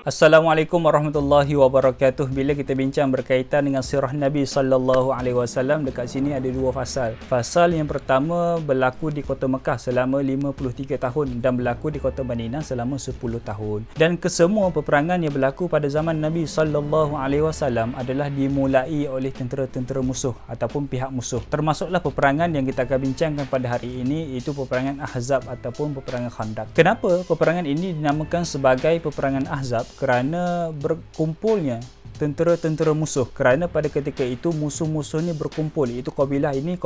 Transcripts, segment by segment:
Assalamualaikum warahmatullahi wabarakatuh. Bila kita bincang berkaitan dengan sirah Nabi sallallahu alaihi wasallam, dekat sini ada dua fasal. Fasal yang pertama berlaku di kota Mekah selama 53 tahun dan berlaku di kota Madinah selama 10 tahun. Dan kesemua peperangan yang berlaku pada zaman Nabi sallallahu alaihi wasallam adalah dimulai oleh tentera-tentera musuh ataupun pihak musuh. Termasuklah peperangan yang kita akan bincangkan pada hari ini, iaitu peperangan Ahzab ataupun peperangan Khandaq. Kenapa peperangan ini dinamakan sebagai peperangan Ahzab? Kerana berkumpulnya tentera-tentera musuh, kerana pada ketika itu musuh-musuh ni berkumpul, iaitu kabilah ini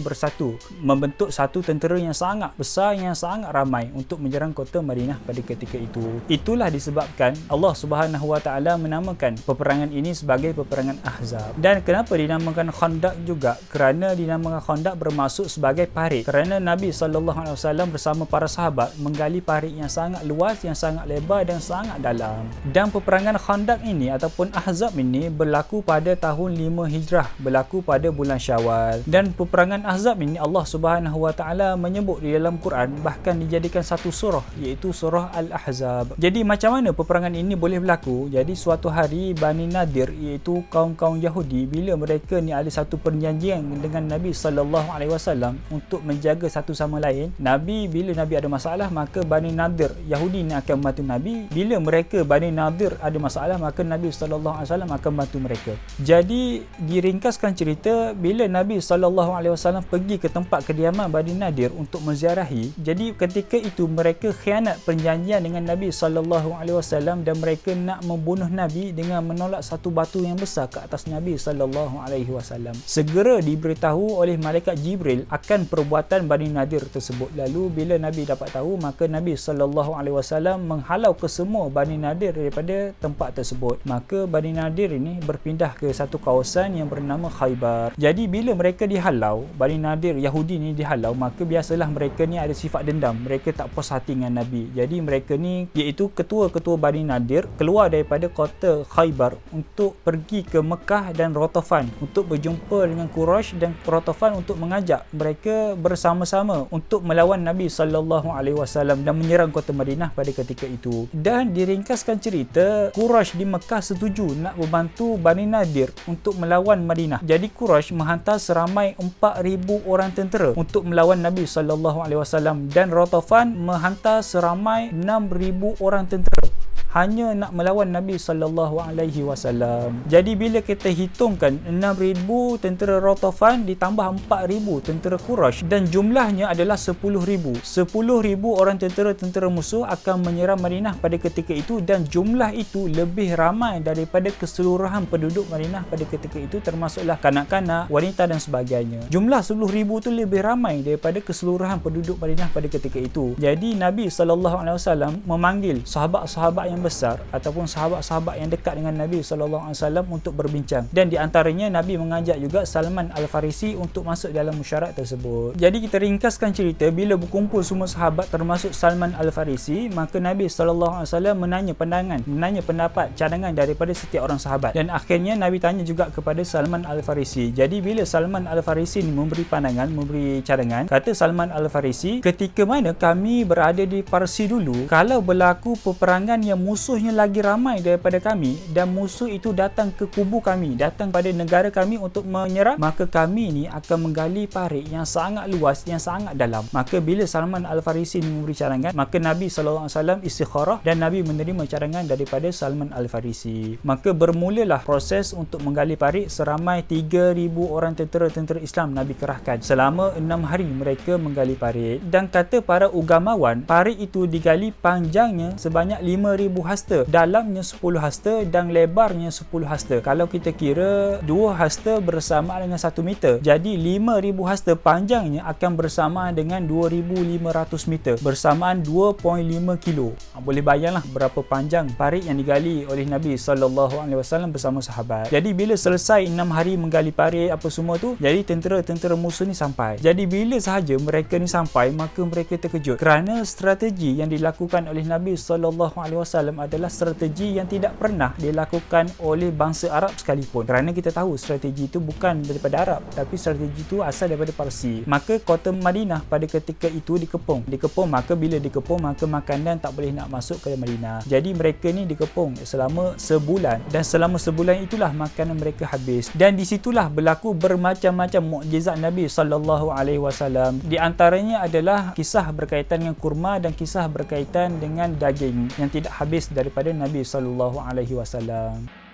bersatu membentuk satu tentera yang sangat besar, yang sangat ramai untuk menyerang kota Madinah pada ketika itu. Itulah disebabkan Allah Subhanahu Wa Taala menamakan peperangan ini sebagai peperangan Ahzab. Dan kenapa dinamakan Khandaq juga? Kerana dinamakan Khandaq bermaksud sebagai parit, kerana Nabi sallallahu alaihi wasallam bersama para sahabat menggali parit yang sangat luas, yang sangat lebar dan sangat dalam. Dan peperangan Khandaq ini ataupun Ahzab ini berlaku pada tahun 5 Hijrah, berlaku pada bulan Syawal. Dan peperangan Ahzab ini Allah Subhanahu Wa Taala menyebut di dalam Quran, bahkan dijadikan satu surah, iaitu surah Al-Ahzab. Jadi macam mana peperangan ini boleh berlaku? Jadi suatu hari Bani Nadir, iaitu kaum-kaum Yahudi, bila mereka ni ada satu perjanjian dengan Nabi sallallahu alaihi wasallam untuk menjaga satu sama lain. Bila Nabi ada masalah, maka Bani Nadir Yahudi ni akan membantu Nabi. Bila mereka Bani Nadir ada masalah, maka Nabi sallallahu alaihi wasallam akan bantu mereka. Jadi diringkaskan cerita, bila Nabi sallallahu alaihi wasallam pergi ke tempat kediaman Bani Nadir untuk menziarahi, jadi ketika itu mereka khianat perjanjian dengan Nabi sallallahu alaihi wasallam dan mereka nak membunuh Nabi dengan menolak satu batu yang besar ke atas Nabi sallallahu alaihi wasallam. Segera diberitahu oleh malaikat Jibril akan perbuatan Bani Nadir tersebut. Lalu bila Nabi dapat tahu, maka Nabi sallallahu alaihi wasallam menghalau ke semua Bani Nadir daripada tempat tersebut. Maka Bani Nadir ini berpindah ke satu kawasan yang bernama Khaybar. Jadi bila mereka dihalau, Bani Nadir Yahudi ni dihalau, maka biasalah mereka ni ada sifat dendam. Mereka tak puas hati dengan Nabi. Jadi mereka ni, iaitu ketua-ketua Bani Nadir, keluar daripada kota Khaybar untuk pergi ke Mekah dan Rotofan untuk berjumpa dengan Quraisy dan Rotofan untuk mengajak mereka bersama-sama untuk melawan Nabi sallallahu alaihi wasallam dan menyerang kota Madinah pada ketika itu. Dan diringkaskan cerita, Quraisy di Mekah setuju nak membantu Bani Nadir untuk melawan Madinah. Jadi Quraisy menghantar seramai 4,000 orang tentera untuk melawan Nabi sallallahu alaihi wasallam dan Rotofan menghantar seramai 6,000 orang tentera hanya nak melawan Nabi sallallahu alaihi wasallam. Jadi bila kita hitungkan 6,000 tentera Rotofan ditambah 4,000 tentera Quraisy dan jumlahnya adalah 10,000. 10,000 orang tentera musuh akan menyerang Madinah pada ketika itu, dan jumlah itu lebih ramai daripada keseluruhan penduduk Madinah pada ketika itu, termasuklah kanak-kanak, wanita dan sebagainya. Jumlah 10,000 itu lebih ramai daripada keseluruhan penduduk Madinah pada ketika itu. Jadi Nabi sallallahu alaihi wasallam memanggil sahabat-sahabat yang besar ataupun sahabat-sahabat yang dekat dengan Nabi sallallahu alaihi wasallam untuk berbincang, dan di antaranya Nabi mengajak juga Salman Al-Farisi untuk masuk dalam mesyuarat tersebut. Jadi kita ringkaskan cerita, bila berkumpul semua sahabat termasuk Salman Al-Farisi, maka Nabi sallallahu alaihi wasallam menanya pandangan, menanya pendapat, cadangan daripada setiap orang sahabat, dan akhirnya Nabi tanya juga kepada Salman Al-Farisi. Jadi bila Salman Al-Farisi ni memberi pandangan, memberi cadangan, kata Salman Al-Farisi, ketika mana kami berada di Parsi dulu, kalau berlaku peperangan yang musuhnya lagi ramai daripada kami dan musuh itu datang ke kubu kami, datang pada negara kami untuk menyerang, maka kami ni akan menggali parit yang sangat luas, yang sangat dalam. Maka bila Salman Al-Farisi ni memberi cadangan, maka Nabi sallallahu alaihi wasallam istikharah dan Nabi menerima cadangan daripada Salman Al-Farisi. Maka bermulalah proses untuk menggali parit. Seramai 3,000 orang tentera-tentera Islam Nabi kerahkan. Selama 6 hari mereka menggali parit, dan kata para ugamawan, parit itu digali panjangnya sebanyak 5,000 hasta, dalamnya 10 hasta dan lebarnya 10 hasta. Kalau kita kira 2 hasta bersamaan dengan 1 meter, jadi 5,000 hasta panjangnya akan bersamaan dengan 2,500 meter, bersamaan 2.5 kilo. Boleh bayanglah berapa panjang parit yang digali oleh Nabi sallallahu alaihi wasallam bersama sahabat. Jadi bila selesai 6 hari menggali parit apa semua tu, jadi tentera-tentera musuh ni sampai. Jadi bila sahaja mereka ni sampai, maka mereka terkejut kerana strategi yang dilakukan oleh Nabi sallallahu alaihi wasallam wasallam adalah strategi yang tidak pernah dilakukan oleh bangsa Arab sekalipun. Kerana kita tahu strategi itu bukan daripada Arab, tapi strategi itu asal daripada Parsi. Maka kota Madinah pada ketika itu dikepung. Maka bila dikepung, maka makanan tak boleh nak masuk ke Madinah. Jadi mereka ni dikepung selama sebulan, dan selama sebulan itulah makanan mereka habis. Dan di situlah berlaku bermacam-macam mukjizat Nabi sallallahu alaihi wasallam. Di antaranya adalah kisah berkaitan dengan kurma dan kisah berkaitan dengan daging yang tidak habis daripada Nabi sallallahu alaihi wasallam.